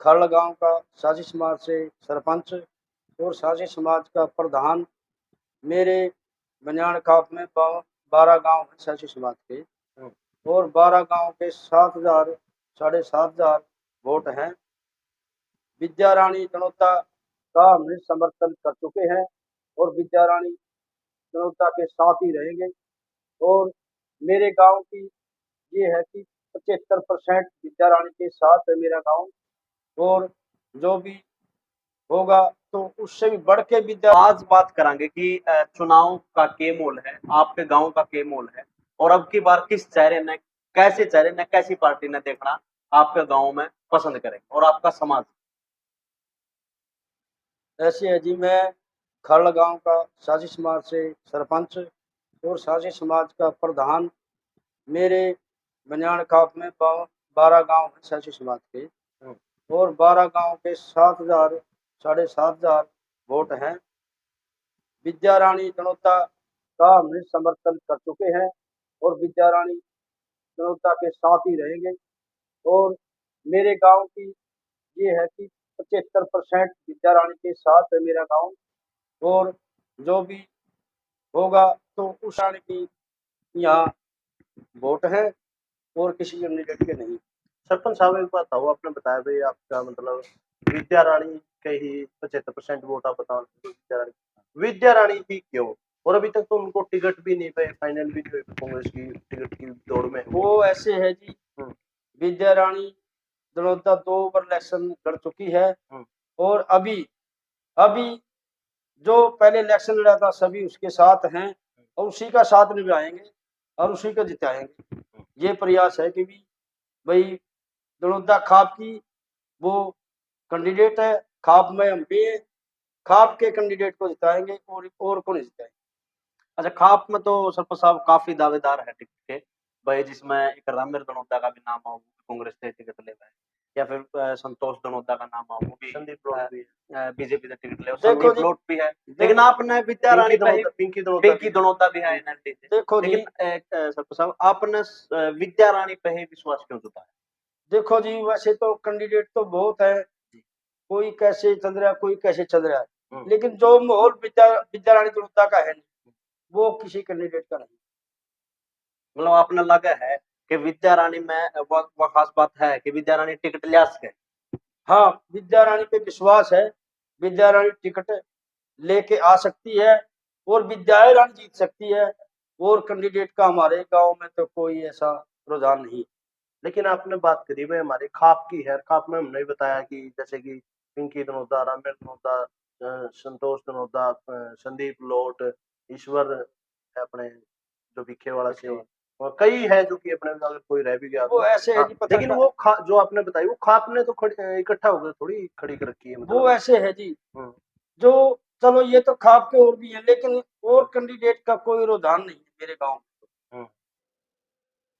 खरड़ गांव का साझी समाज से सरपंच और साझी समाज का प्रधान। मेरे बनियान खाप में 12 गांव हैं साझी समाज के, और 12 गांव के 7,000 7,500 वोट हैं। विद्या रानी दनोता का हम समर्थन कर चुके हैं और विद्या रानी दनोता के साथ ही रहेंगे। और मेरे गांव की ये है कि 75% विद्या रानी के साथ है मेरा गांव, और जो भी होगा तो उससे भी बढ़ के विद्या। आज बात करेंगे कि चुनाव का के मोल है, आपके गांव का के मोल है, और अब की बार किस चेहरे ने, कैसे चेहरे ने, कैसी पार्टी ने देखना आपके गांव में पसंद करें और आपका समाज। ऐसे है जी, मैं खरड़ गांव का साझी समाज से सरपंच और साझी समाज का प्रधान। मेरे बनियान खाप में 12 गांव हैं साझी समाज के, और 12 गांव के 7,000 7,500 वोट हैं। विद्या रानी दनोता का हम समर्थन कर चुके हैं और विद्या रानी दनोता के साथ ही रहेंगे। और मेरे गांव की ये है कि 75% विद्या रानी के साथ है मेरा गांव, और जो भी होगा तो उस रानी की यहाँ वोट है और किसी कैंडिडेट के नहीं। सरपंच साहब, एक बात था, वो आपने बताया भाई आपका मतलब विद्या रानी के ही 75% वोट आप बता। विद्या रानी ही क्यों? और अभी तक तो उनको टिकट भी नहीं पाए, फाइनल भी नहीं हुई, कांग्रेस की टिकट की दौड़ में। वो ऐसे है जी, विद्या रानी दनोता 2 बार इलेक्शन लड़ चुकी है, और अभी अभी जो पहले इलेक्शन लड़ा था सभी उसके साथ हैं और उसी का साथ निभाएंगे और उसी को जिताएंगे। ये प्रयास है कि भी भाई दनोता खाप की वो कैंडिडेट है, खाप में हम भी हैं, खाप के कैंडिडेट को जिताएंगे और को नहीं जिताएंगे। अच्छा, खाप में तो सरपंच साहब काफी दावेदार है टिकट के भाई, जिसमें एक रामेर दनोदा का भी नाम हो, कांग्रेस से टिकट ले है, या फिर संतोष दनोदा का नाम हो, वो भी संदीप लोट भी है, बीजेपी से टिकट ले, संदीप लोट भी है। लेकिन आपने विद्या रानी पिंकी दनोदा भी है एनएलडी से। देखो लेकिन सरपंच साहब, आपने विद्या रानी पे ही विश्वास क्यों जताया? देखो जी, वैसे तो कैंडिडेट तो बहुत है, कोई कैसे चल रहा है, कोई कैसे चल रहा है, लेकिन जो माहौल विद्या रानी दनोदा का है वो किसी कैंडिडेट का नहीं। मतलब आपने लगा है कि विद्या रानी में वो खास बात है कि विद्या रानी टिकट ले सके। हाँ, विद्या रानी पे विश्वास है, विद्या रानी टिकट लेके आ सकती है और विद्या रानी जीत सकती है, और कैंडिडेट का हमारे गांव में तो कोई ऐसा रुझान नहीं। लेकिन आपने बात करी भाई हमारे खाप की है, खाप में हमने बताया कि जैसे कि पिंकी दनोदा, रामेर दनोदा, संतोष दनोदा, संदीप लोट, ईश्वर अपने जो भिखे वाला से, और कई है जो कि अपने अगर कोई रह भी गया वो ऐसे है जी, लेकिन वो जो आपने बताई वो खाप ने तो इकट्ठा होकर थोड़ी खड़ी कर रखी है। मतलब वो ऐसे है जी, जो चलो ये तो खाप के और भी है, लेकिन और कैंडिडेट का कोई रुझान नहीं है मेरे गांव में।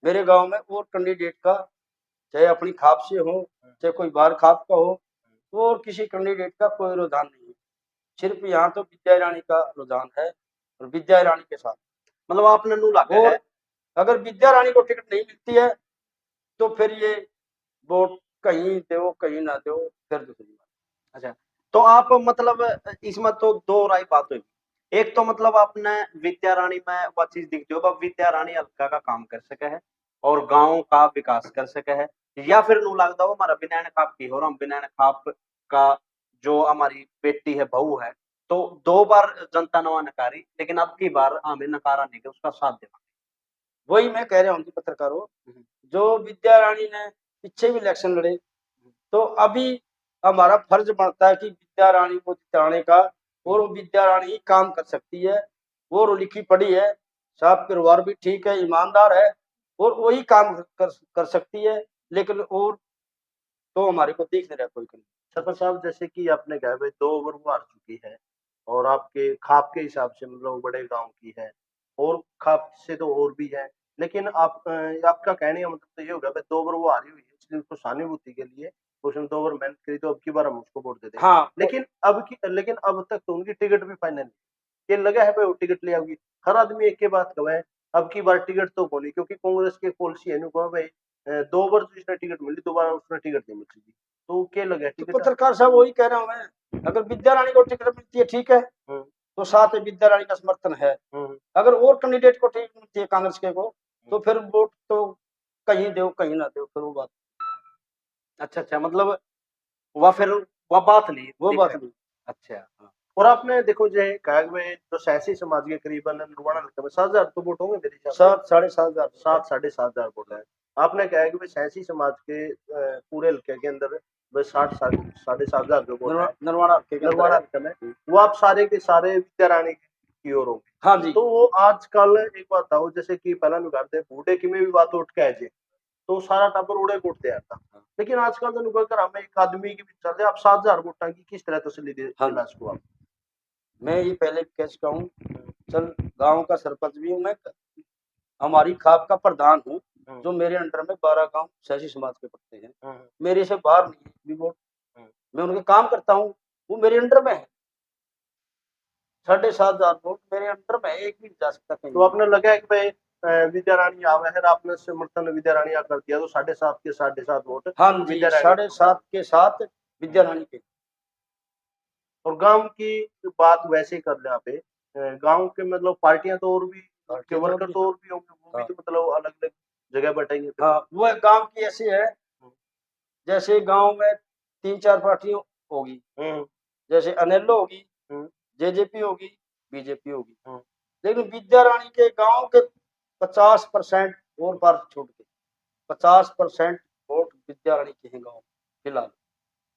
मेरे गांव में और कैंडिडेट का, चाहे अपनी खाप से हो चाहे कोई बाहर खाप का हो, तो और किसी कैंडिडेट का कोई रुझान नहीं है। सिर्फ यहाँ तो विद्या रानी का रुझान है और विद्या रानी के साथ। मतलब आपने नू लगा है, अगर विद्या रानी को टिकट नहीं मिलती है तो फिर ये वोट कहीं दो कहीं ना दो, फिर दूसरी बात। अच्छा, तो आप मतलब इसमें तो दो राय बात हुई। एक तो मतलब आपने विद्या रानी में वो चीज दिखती हो, विद्या रानी हल्का का काम कर सके है और गांव का विकास कर सके है, या फिर नू लगता हो हमारा बिनैन खाप की हो, हम बिनैन खाप का जो हमारी बेटी है, बहू है, तो 2 बार जनता ने नकारी, लेकिन अब की बार हमें नकारा नहीं कि उसका साथ देना। वही मैं कह रहा हूँ पत्रकारों, जो विद्या रानी ने पीछे भी इलेक्शन लड़े, तो अभी हमारा फर्ज बनता है कि विद्या रानी को जिताने का, और वो विद्या रानी ही काम कर सकती है, वो लिखी पढ़ी है, साहब परिवार भी ठीक है, ईमानदार है, और वही काम कर सकती है, लेकिन और तो हमारे को दिख नहीं रहा कोई। सरपंच साहब, जैसे कि आपने कहा भाई 2 ओवर वो हार चुकी है, और आपके खाप के हिसाब से मतलब बड़े गांव की है, और खाप से तो और भी है, लेकिन आपका कहने का मतलब तो ये होगा भाई 2 ओवर वो हारी हुई है, इसलिए उसको सहानुभूति के लिए उसने 2 ओवर मेहनत करी, तो अब की बार हम उसको वोट दे देंगे। हाँ, लेकिन अब तक तो उनकी टिकट भी फाइनल नहीं, ये लगा है भाई वो टिकट ले आएगी। हर आदमी एक के बात कहे अब की बार टिकट तो बोली, क्योंकि कांग्रेस की पॉलिसी है भाई 2 बार जिसने टिकट मिली दोबारा उसने टिकट नहीं मिल सकती। तो क्या लगे तो टिकट? पत्रकार साहब वही कह रहा हूँ मैं, अगर विद्या राणी को टिकट मिलती है ठीक है, तो साथ में विद्या राणी का समर्थन है। अगर और कैंडिडेट को टिकट मिलती है कांग्रेस के को, तो फिर वोट तो कहीं दो कहीं ना दो, फिर वो बात। अच्छा अच्छा, मतलब वह फिर वह बात नहीं, वो दिख बात रहा। नहीं। अच्छा हाँ। और आपने देखो जो है कहा में जो सैसी समाज के करीबन निर्वाणा हल्के में 7,000 तो वोट होंगे मेरे हिसाब से। 7,500 7-7,500 वोट है। आपने कहा कि सैसी समाज के पूरे हल्के के अंदर 60-7,500 जो वोट है निर्वाणा हल्के के अंदर निर्वाणा है। हल्के में, वो आप सारे के सारे विद्या राणी की ओर होंगे। हाँ जी। तो वो आजकल एक बात था जैसे कि पहला निकालते बूढ़े की में भी बात उठ के आए तो सारा टाबर उड़े वोट तैयार था, लेकिन आजकल तो निकल कर हमें एक आदमी की भी चलते आप 7,000 वोटा की किस तरह तसल्ली दिला इसको आप? मैं ये पहले कह चुका हूँ, चल गांव का सरपंच भी हूँ मैं, हमारी खाप का प्रधान हूँ, जो मेरे अंडर में 12 गांव सैसी समाज के पड़ते हैं, मेरे से बाहर नहीं भी वोट, मैं उनके काम करता हूँ, वो मेरे अंडर में है। 7,500 वोट मेरे अंडर में है, एक भी जा सकता कहीं। तो आपने लगा है कि भाई विद्या राणी आवे है, आपने समर्थन विद्या राणी कर दिया तो 7.5 के 7.5 वोट हाँ जी, 7.5 के साथ विद्या राणी के। और गांव की बात वैसे कर ले पे गांव के मतलब पार्टियां तो और भी के वर्कर तो और भी होंगे, वो भी तो मतलब अलग अलग जगह बैठेंगे। हाँ, वो गांव की ऐसी है, जैसे गांव में 3-4 पार्टियां होगी, जैसे अनेलो होगी, जेजेपी होगी, बीजेपी होगी, लेकिन विद्या राणी के गांव के 50% और पार छोड़ के 50% वोट विद्या राणी के हैं गांव फिलहाल।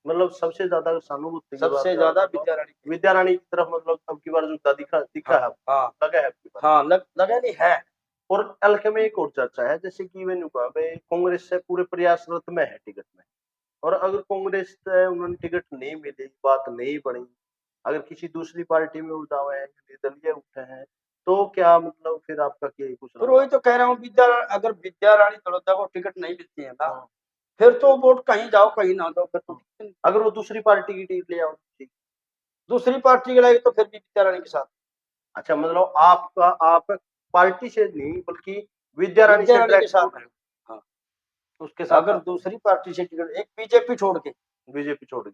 मतलब सबसे ज्यादा सहानुभूति की बात सबसे ज्यादा विद्या राणी की तरफ मतलब अब की बार जो दिखा है, हाँ लगा है हाँ लगा नहीं है। और हल्के में एक और चर्चा है जैसे कि मैंने कहा भाई कांग्रेस से पूरे प्रयासरत में है टिकट में, और अगर कांग्रेस से उन्होंने टिकट नहीं मिली, बात नहीं बनी, अगर किसी दूसरी पार्टी में उठावे हैं, निर्दलीय उठे हैं, तो क्या मतलब फिर आपका क्या कुछ? फिर वही तो कह रहा हूँ, अगर विद्या राणी तलोदा को टिकट नहीं मिलती है ना, फिर तो वोट कहीं जाओ कहीं ना जाओ, फिर तो अगर वो दूसरी पार्टी की टिकट ले आओ, दूसरी पार्टी के लाएगी तो फिर भी विद्या राणी के साथ। अच्छा, मतलब आप पार्टी से नहीं बल्कि विद्या राणी से के साथ है। हाँ, उसके साथ अगर दूसरी पार्टी से टिकट, एक बीजेपी छोड़ के, जेजेपी छोड़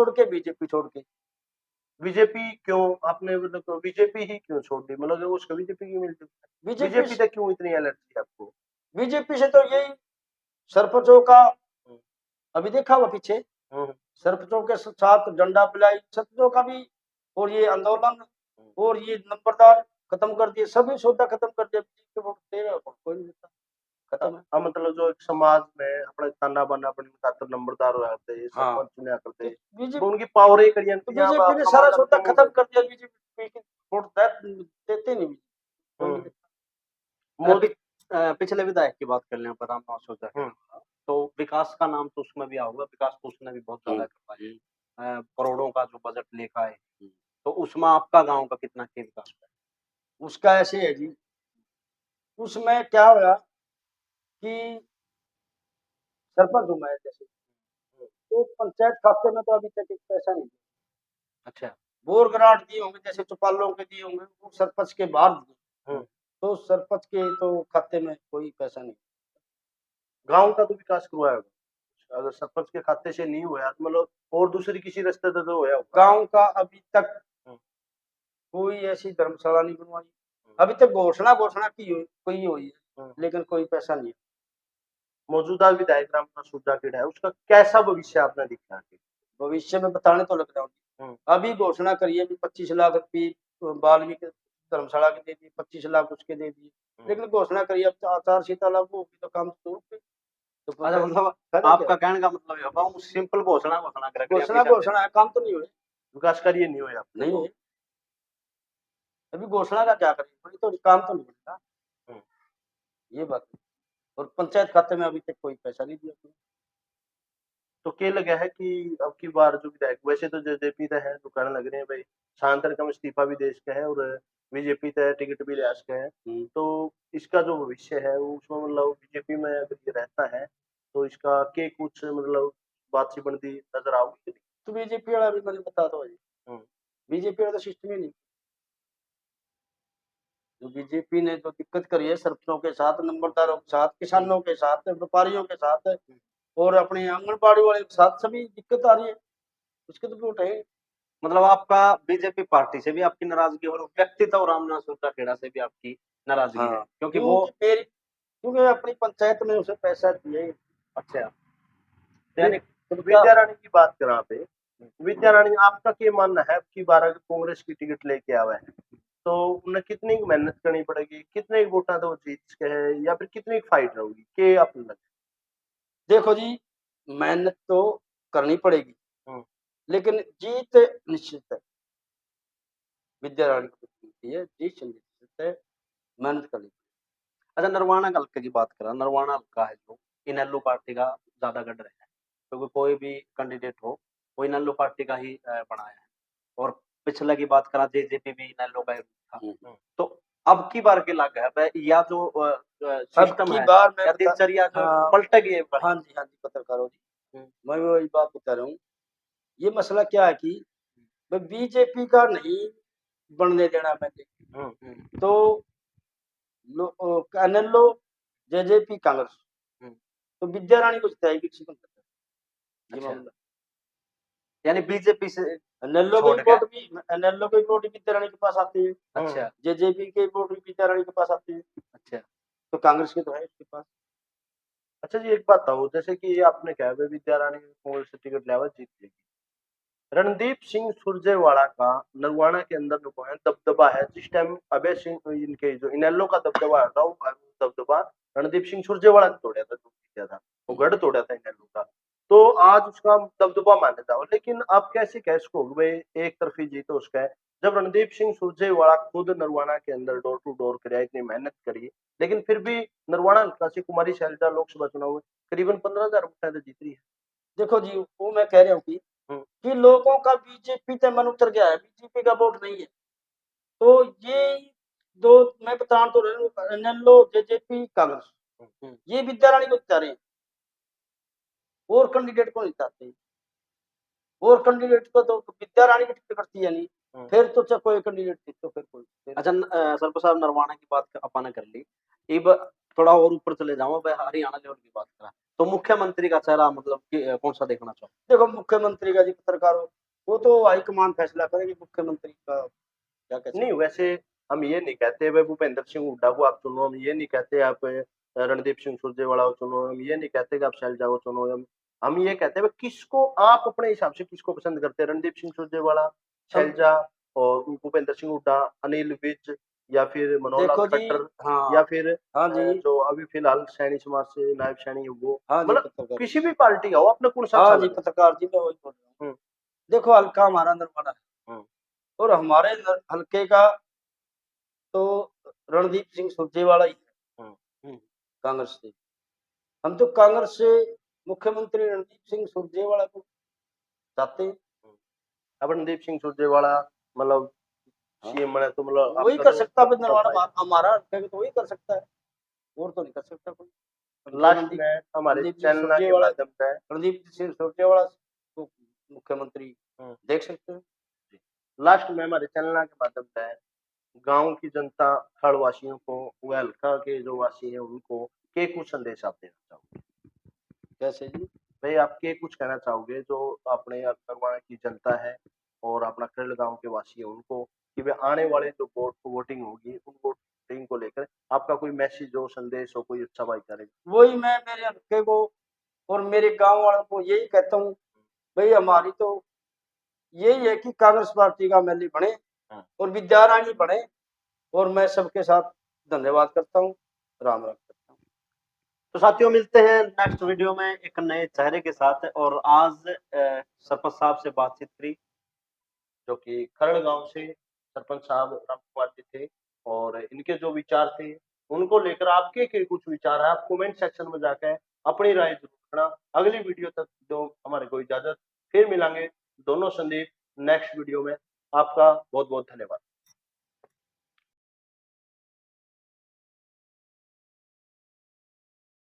के, बीजेपी छोड़ के। बीजेपी क्यों आपने मतलब बीजेपी ही क्यों छोड़ दी, मतलब उसका बीजेपी की मिलती, बीजेपी से क्यों इतनी एलर्जी है आपको? बीजेपी से तो यही सरपंचों का अभी देखा हुआ पीछे, सरपंचों के साथ डंडा पिलाई, सरपंचों का भी, और ये आंदोलन और ये नंबरदार खत्म कर दिए, सभी सौदा खत्म कर दिया, कोई नहीं देता, खत्म है। हाँ, मतलब जो एक समाज में अपने ताना बाना अपने खातर नंबरदार हो जाते हैं, हाँ। सरपंच चुना करते हैं, बीजेपी तो उनकी पावर ही करिए, तो बीजेपी ने सारा सौदा खत्म कर दिया, बीजेपी की वोट देते नहीं। मोदी पिछले विधायक की बात कर लें पर राम सोचा तो विकास का नाम तो उसमें भी आऊंगा, विकास तो उसने भी बहुत ज्यादा करवाया, करोड़ों का जो बजट लेखा है, तो उसमें आपका गांव का कितना के विकास है? उसका ऐसे है जी, उसमें क्या हुआ कि सरपंच हूँ मैं, जैसे तो पंचायत खाते में तो अभी तक एक पैसा नहीं। अच्छा, बोर ग्रांट दिए होंगे, जैसे चौपालों के दिए होंगे, वो सरपंच के बाहर दिए, तो सरपंच के तो खाते में कोई पैसा नहीं। गांव का तो विकास करवाया होगा, अगर सरपंच के खाते से नहीं हुआ तो मतलब और दूसरी किसी रास्ते से तो हुआ। गांव का अभी तक कोई ऐसी धर्मशाला नहीं बनवाई, अभी तक घोषणा की कोई हुई है, लेकिन कोई पैसा नहीं। मौजूदा विधायक राम है, उसका कैसा भविष्य आपने दिखा है? भविष्य में बताने तो लग रहा हूँ, अभी घोषणा करिए 25 लाख रुपये वाल्मीकि धर्मशाला के दे दिए, 25 लाख उसके दे दिए, लेकिन घोषणा करिए अब आचार-संहिता लागू होगी तो काम शुरू। अच्छा, मतलब आपका कहने का मतलब है वो सिंपल घोषणा है, काम तो नहीं हुए, विकास कार्य नहीं हुए, नहीं हुए। अभी घोषणा का क्या करेंगे, तो काम तो नहीं होगा, ये बात है। और पंचायत खाते में अभी तक कोई पैसा नहीं दिया। तो क्या लगा है कि अब की बार जो विधायक वैसे तो जेजेपी है जो कहने लग रहे हैं भाई शांतर कम इस्तीफा भी देश का है और बीजेपी तय टिकट भी लिहाज का है, तो इसका जो भविष्य है वो उसमें मतलब बीजेपी में अगर ये रहता है तो इसका के कुछ मतलब बात सी बनती नजर आओगी? तो बीजेपी वाला भी मैंने बता दो, बीजेपी वाला तो सिस्टम ही नहीं। जो बीजेपी ने जो दिक्कत करी है सरपंचों के साथ, नंबरदारों के साथ, किसानों के साथ, व्यापारियों के साथ, और अपने आंगनबाड़ी वाले के साथ सभी दिक्कत आ रही है, उसके तो वोट है। मतलब आपका बीजेपी पार्टी से भी आपकी नाराजगी और व्यक्तित्व रामनाथ सुरता खेड़ा से भी आपकी नाराजगी है, हाँ, क्योंकि वो क्योंकि अपनी पंचायत में उसे पैसा दिए। अच्छा यानी तो क्या विद्या राणी की बात करा पे, विद्या राणी आपका क्या मानना है कि 12 कांग्रेस की टिकट लेके आवे है तो उन्हें कितनी मेहनत करनी पड़ेगी, कितने वोटा तो जीत के है या फिर कितनी फाइट रहेगी के आपको लगे? देखो जी, मेहनत तो करनी पड़ेगी, लेकिन जीत निश्चित है। विद्या राणी को मिलती है, जीत निश्चित है, मेहनत करनी। अच्छा, नरवाना हल्के की बात करा, नरवाना हल्का है जो इनेलो पार्टी का ज्यादा गढ़ रहा है, क्योंकि कोई भी कैंडिडेट हो वो इनेलो पार्टी का ही बनाया है, और पिछले की बात करा जेजेपी भी इनेलो का ही था। तो अब की बार के लग है या जो सिस्टम है या दिनचर्या जो पलटेगी एक बार। हाँ जी, हाँ जी, पत्रकारों जी, मैं वही बात बता रहा हूँ। ये मसला क्या है कि बीजेपी का नहीं बनने देना मैंने, तो एनएलओ, जेजेपी, कांग्रेस, तो विद्या राणी को जिताएगी किसी को ये मामला। यानी बीजेपी से एनएलओ की वोट विद्या राणी के पास आती है। अच्छा, जेजेपी के वोट भी विद्या राणी के पास आती है। अच्छा, तो कांग्रेस के तो है उसके पास। अच्छा जी, एक बात बताओ, जैसे कि आपने कहा विद्या राणी कांग्रेस से टिकट लेवा जीत लेगी, रणदीप सिंह सुरजेवाला का नरवाना के अंदर जो है दबदबा है, जिस टाइम अभय सिंह इनके जो इनेलो का दबदबा था वो दबदबा रणदीप सिंह सुरजेवाला ने तोड़ा था, जो जीता था वो गढ़ तोड़ा था इनेलो का, तो आज उसका दबदबा माना जाओ। लेकिन आप कैसे कह सको भाई एक तरफी जीत उसका है, जब रणदीप सिंह सुरजेवाला खुद नरवाना के अंदर डोर टू डोर कराया, इतनी मेहनत करी, लेकिन फिर भी नरवाना हल्का से कुमारी शैलजा लोकसभा चुनाव में करीबन 15,000 वोट जीत रही है। देखो जी, वो मैं कह रहा हूँ कि लोगों का बीजेपी से मन उतर गया है, बीजेपी का वोट नहीं है। तो ये दो मैं बता तो रहा हूँ, एनएलओ, जेजेपी, कांग्रेस, ये विद्या राणी को जिता रहे हैं, और कैंडिडेट को नहीं जिताते। और कैंडिडेट को तो विद्या राणी की टिकट करती है नहीं, फिर तो चाहे कोई कैंडिडेट थी तो फिर कोई। अच्छा, सरपंच साहब नरवाना की बात अपन कर ली, अब थोड़ा और ऊपर चले जाओ, हरियाणा लेवल की बात करा तो मुख्यमंत्री का चेहरा मतलब कौन सा देखना चाहो? देखो, मुख्यमंत्री का जी पत्रकारों, वो तो हाईकमान फैसला करेगी मुख्यमंत्री का क्या कहते नहीं, वैसे हम ये नहीं कहते भाई भूपेंद्र सिंह हुड्डा को आप चुनो, हम ये नहीं कहते आप रणदीप सिंह सुरजेवाला को चुनो, हम ये नहीं कहते कि आप शैलजा को चुनो, हम ये कहते हैं किसको आप अपने हिसाब से किसको पसंद करते हैं, रणदीप सिंह सुरजेवाला, शैलजा और भूपेंद्र सिंह हुड्डा, अनिल विज या फिर मनोहर लाल खट्टर, या फिर जो अभी फिलहाल सैनी समाज से नायब सैनी है वो, मतलब किसी भी पार्टी का हो, आपने कौन सा? हाँ जी, पत्रकार जी, मैं वही बोल रहा हूँ। देखो, हल्का हमारा नरवाना है, और हमारे हल्के का तो रणदीप सिंह सुरजेवाला ही है कांग्रेस से। हम तो कांग्रेस से मुख्यमंत्री रणदीप सिंह सुरजेवाला को चाहते हैं। अब रणदीप सिंह सुरजेवाला मतलब सीएम बने तो मतलब वही कर सकता है, नरवाना हमारा हल्का तो वही कर सकता है, और तो नहीं कर सकता कोई। लास्ट में हमारे चैनल के माध्यम से रणदीप सिंह सुरजेवाला को मुख्यमंत्री देख सकते हैं। लास्ट में हमारे चैनल के माध्यम से गांव की जनता, खड़ वासियों को, वह हल्का के जो वासी हैं उनको के कुछ संदेश आप देना चाहोगे? कैसे जी भाई, आप के कुछ कहना चाहोगे जो अपने नरवाना की जनता है और अपना खरड़ गांव के वासी है उनको, कि वे आने वाले जो वोटिंग होगी उन वोटिंग को लेकर आपका कोई मैसेज हो, संदेश हो, कोई अच्छा भाई करेगा? वही मैं मेरे हल्के को और मेरे गांव वालों को यही कहता हूँ, भाई हमारी तो यही है कि कांग्रेस पार्टी का एमएलए बने और विद्या राणी बने, और मैं सबके साथ धन्यवाद करता हूँ, राम राम करता हूँ। तो साथियों, मिलते हैं नेक्स्ट वीडियो में एक नए चेहरे के साथ। और आज सरपंच साहब से बातचीत करी, जो कि खरड़ गांव से सरपंच साहब राम कुमार जी थे, और इनके जो विचार थे उनको लेकर आपके के कुछ विचार है, आप कमेंट सेक्शन में जाकर अपनी राय जरूर रखना। अगली वीडियो तक जो हमारे को इजाजत, फिर मिलेंगे दोनों संदीप नेक्स्ट वीडियो में। आपका बहुत बहुत धन्यवाद।